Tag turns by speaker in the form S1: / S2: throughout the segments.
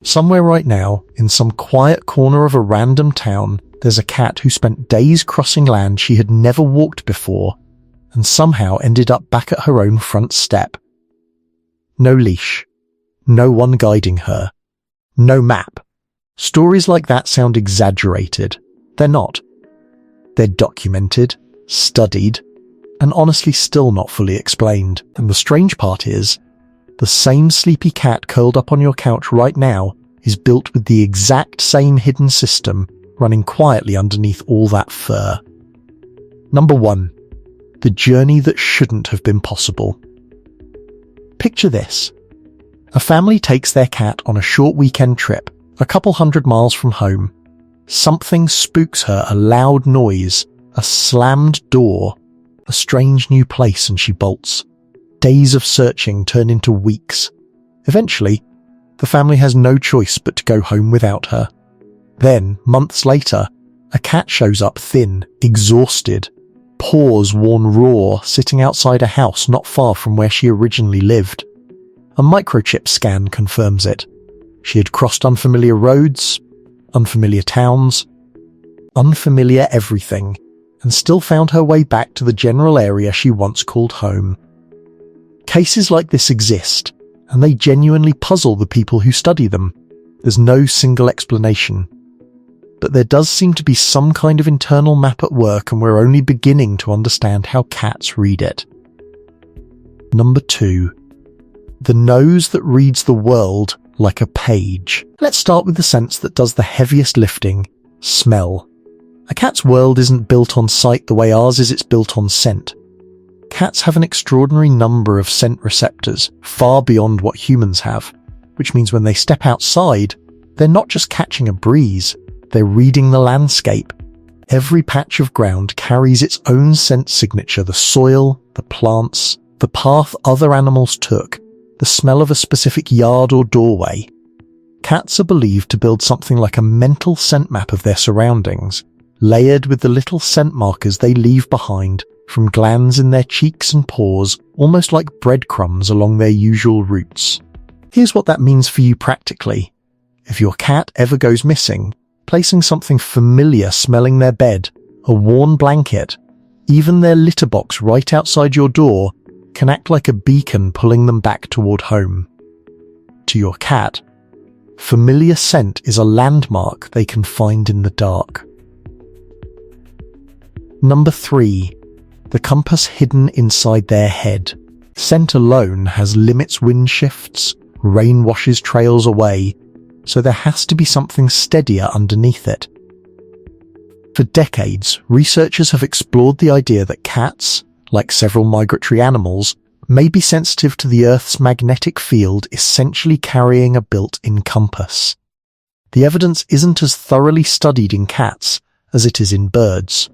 S1: Somewhere right now, in some quiet corner of a random town, there's a cat who spent days crossing land she had never walked before, and somehow ended up back at her own front step. No leash. No one guiding her. No map. Stories like that sound exaggerated. They're not. They're documented, studied, and honestly still not fully explained. And the strange part is, the same sleepy cat curled up on your couch right now is built with the exact same hidden system running quietly underneath all that fur. Number 1. The journey that shouldn't have been possible. Picture this. A family takes their cat on a short weekend trip, a couple 100 miles from home. Something spooks her, a loud noise, a slammed door, a strange new place, and she bolts. Days of searching turn into weeks. Eventually, the family has no choice but to go home without her. Then, months later, a cat shows up thin, exhausted, paws worn raw, sitting outside a house not far from where she originally lived. A microchip scan confirms it. She had crossed unfamiliar roads, unfamiliar towns, unfamiliar everything, and still found her way back to the general area she once called home. Cases like this exist, and they genuinely puzzle the people who study them. There's no single explanation. But there does seem to be some kind of internal map at work, and we're only beginning to understand how cats read it. Number 2. The nose that reads the world like a page. Let's start with the sense that does the heaviest lifting: smell. A cat's world isn't built on sight the way ours is, it's built on scent. Cats have an extraordinary number of scent receptors, far beyond what humans have, which means when they step outside, they're not just catching a breeze, they're reading the landscape. Every patch of ground carries its own scent signature: the soil, the plants, the path other animals took, the smell of a specific yard or doorway. Cats are believed to build something like a mental scent map of their surroundings, layered with the little scent markers they leave behind from glands in their cheeks and paws, almost like breadcrumbs along their usual routes. Here's what that means for you practically. If your cat ever goes missing, placing something familiar smelling their bed, a worn blanket, even their litter box right outside your door can act like a beacon pulling them back toward home. To your cat, familiar scent is a landmark they can find in the dark. Number 3. The compass hidden inside their head. Scent alone has limits wind shifts, rain washes trails away, so there has to be something steadier underneath it. For decades, researchers have explored the idea that cats, like several migratory animals, may be sensitive to the Earth's magnetic field, essentially carrying a built-in compass. The evidence isn't as thoroughly studied in cats as it is in birds,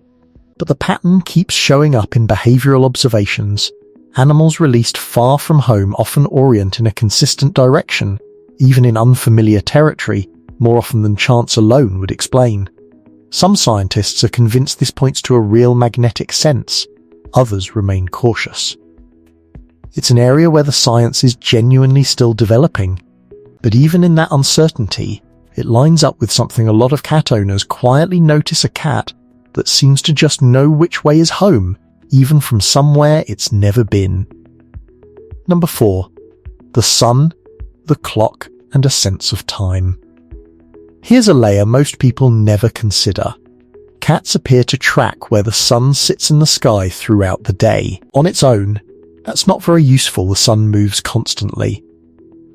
S1: but the pattern keeps showing up in behavioral observations. Animals released far from home often orient in a consistent direction, even in unfamiliar territory, more often than chance alone would explain. Some scientists are convinced this points to a real magnetic sense. Others remain cautious. It's an area where the science is genuinely still developing, but even in that uncertainty, it lines up with something a lot of cat owners quietly notice: a cat that seems to just know which way is home, even from somewhere it's never been. Number 4. The sun, the clock, and a sense of time. Here's a layer most people never consider. Cats appear to track where the sun sits in the sky throughout the day. On its own, that's not very useful. The sun moves constantly.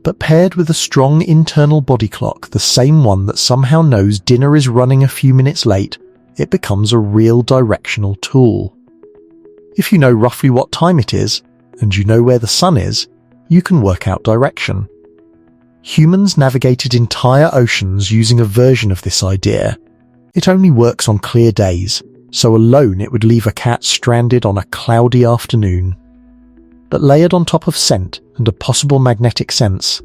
S1: But paired with a strong internal body clock, the same one that somehow knows dinner is running a few minutes late, it becomes a real directional tool. If you know roughly what time it is, and you know where the sun is, you can work out direction. Humans navigated entire oceans using a version of this idea. It only works on clear days, so alone it would leave a cat stranded on a cloudy afternoon. But layered on top of scent and a possible magnetic sense,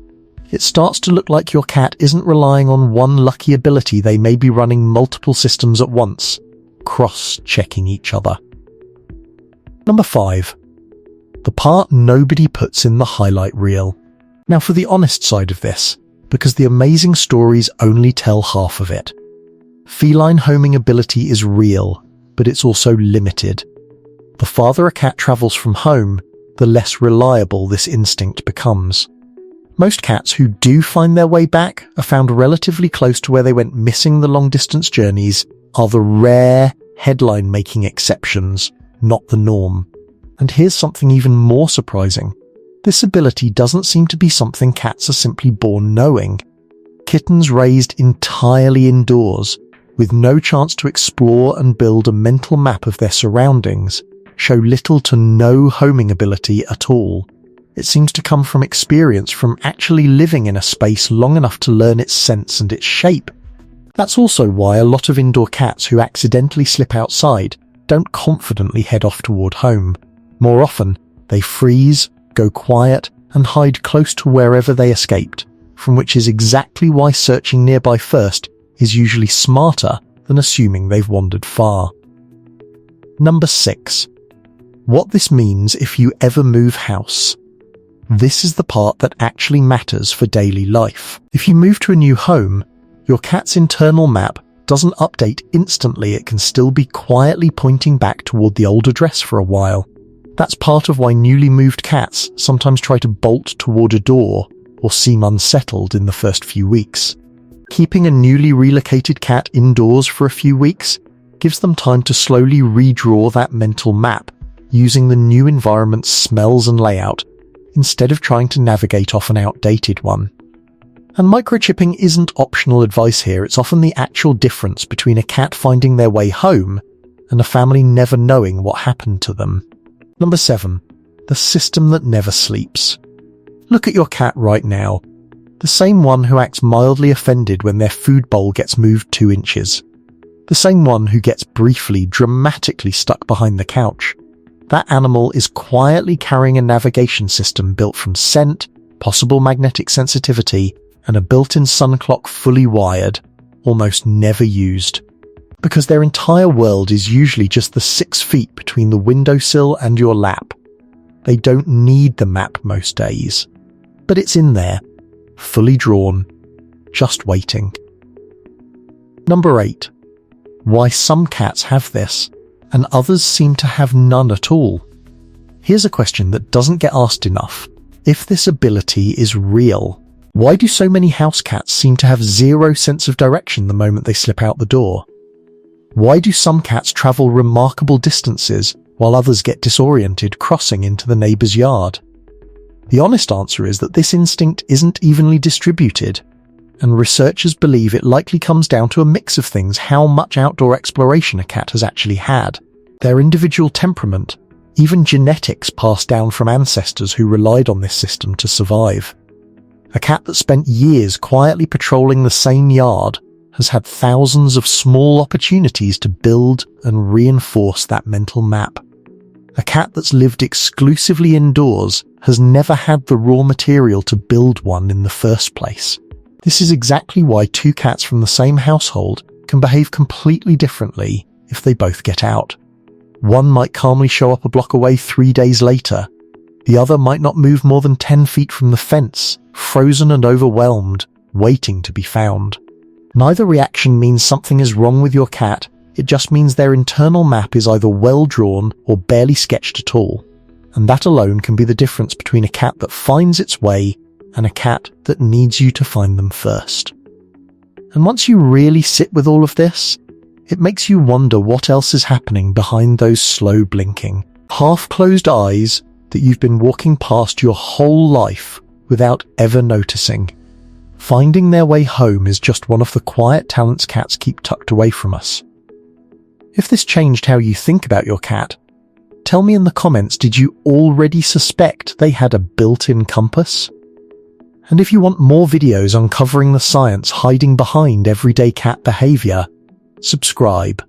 S1: it starts to look like your cat isn't relying on one lucky ability. They may be running multiple systems at once, cross-checking each other. Number 5. The part nobody puts in the highlight reel. Now, for the honest side of this, because the amazing stories only tell half of it. Feline homing ability is real, but it's also limited. The farther a cat travels from home, the less reliable this instinct becomes. Most cats who do find their way back are found relatively close to where they went missing the long-distance journeys are the rare, headline-making exceptions, not the norm. And here's something even more surprising. This ability doesn't seem to be something cats are simply born knowing. Kittens raised entirely indoors, with no chance to explore and build a mental map of their surroundings, show little to no homing ability at all. It seems to come from experience from actually living in a space long enough to learn its sense and its shape. That's also why a lot of indoor cats who accidentally slip outside don't confidently head off toward home. More often, they freeze, go quiet, and hide close to wherever they escaped, from which is exactly why searching nearby first is usually smarter than assuming they've wandered far. Number 6. What this means if you ever move house. This is the part that actually matters for daily life. If you move to a new home, your cat's internal map doesn't update instantly. It can still be quietly pointing back toward the old address for a while. That's part of why newly moved cats sometimes try to bolt toward a door or seem unsettled in the first few weeks. Keeping a newly relocated cat indoors for a few weeks gives them time to slowly redraw that mental map using the new environment's smells and layout instead of trying to navigate off an outdated one. And microchipping isn't optional advice here, it's often the actual difference between a cat finding their way home and a family never knowing what happened to them. Number 7. The system that never sleeps. Look at your cat right now. The same one who acts mildly offended when their food bowl gets moved 2 inches. The same one who gets briefly, dramatically stuck behind the couch. That animal is quietly carrying a navigation system built from scent, possible magnetic sensitivity, and a built-in sun clock fully wired, almost never used. Because their entire world is usually just the 6 feet between the windowsill and your lap. They don't need the map most days. But it's in there, fully drawn, just waiting. Number 8. Why some cats have this, and others seem to have none at all. Here's a question that doesn't get asked enough. If this ability is real, why do so many house cats seem to have zero sense of direction the moment they slip out the door? Why do some cats travel remarkable distances while others get disoriented crossing into the neighbor's yard? The honest answer is that this instinct isn't evenly distributed, and researchers believe it likely comes down to a mix of things: how much outdoor exploration a cat has actually had, their individual temperament, even genetics passed down from ancestors who relied on this system to survive. A cat that spent years quietly patrolling the same yard has had thousands of small opportunities to build and reinforce that mental map. A cat that's lived exclusively indoors has never had the raw material to build one in the first place. This is exactly why 2 cats from the same household can behave completely differently if they both get out. One might calmly show up a block away 3 days later. The other might not move more than 10 feet from the fence, frozen and overwhelmed, waiting to be found. Neither reaction means something is wrong with your cat, it just means their internal map is either well drawn or barely sketched at all. And that alone can be the difference between a cat that finds its way and a cat that needs you to find them first. And once you really sit with all of this, it makes you wonder what else is happening behind those slow blinking, half-closed eyes that you've been walking past your whole life without ever noticing. Finding their way home is just one of the quiet talents cats keep tucked away from us. If this changed how you think about your cat, tell me in the comments, did you already suspect they had a built-in compass? And if you want more videos uncovering the science hiding behind everyday cat behavior, subscribe,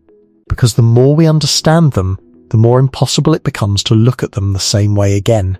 S1: because the more we understand them, the more impossible it becomes to look at them the same way again.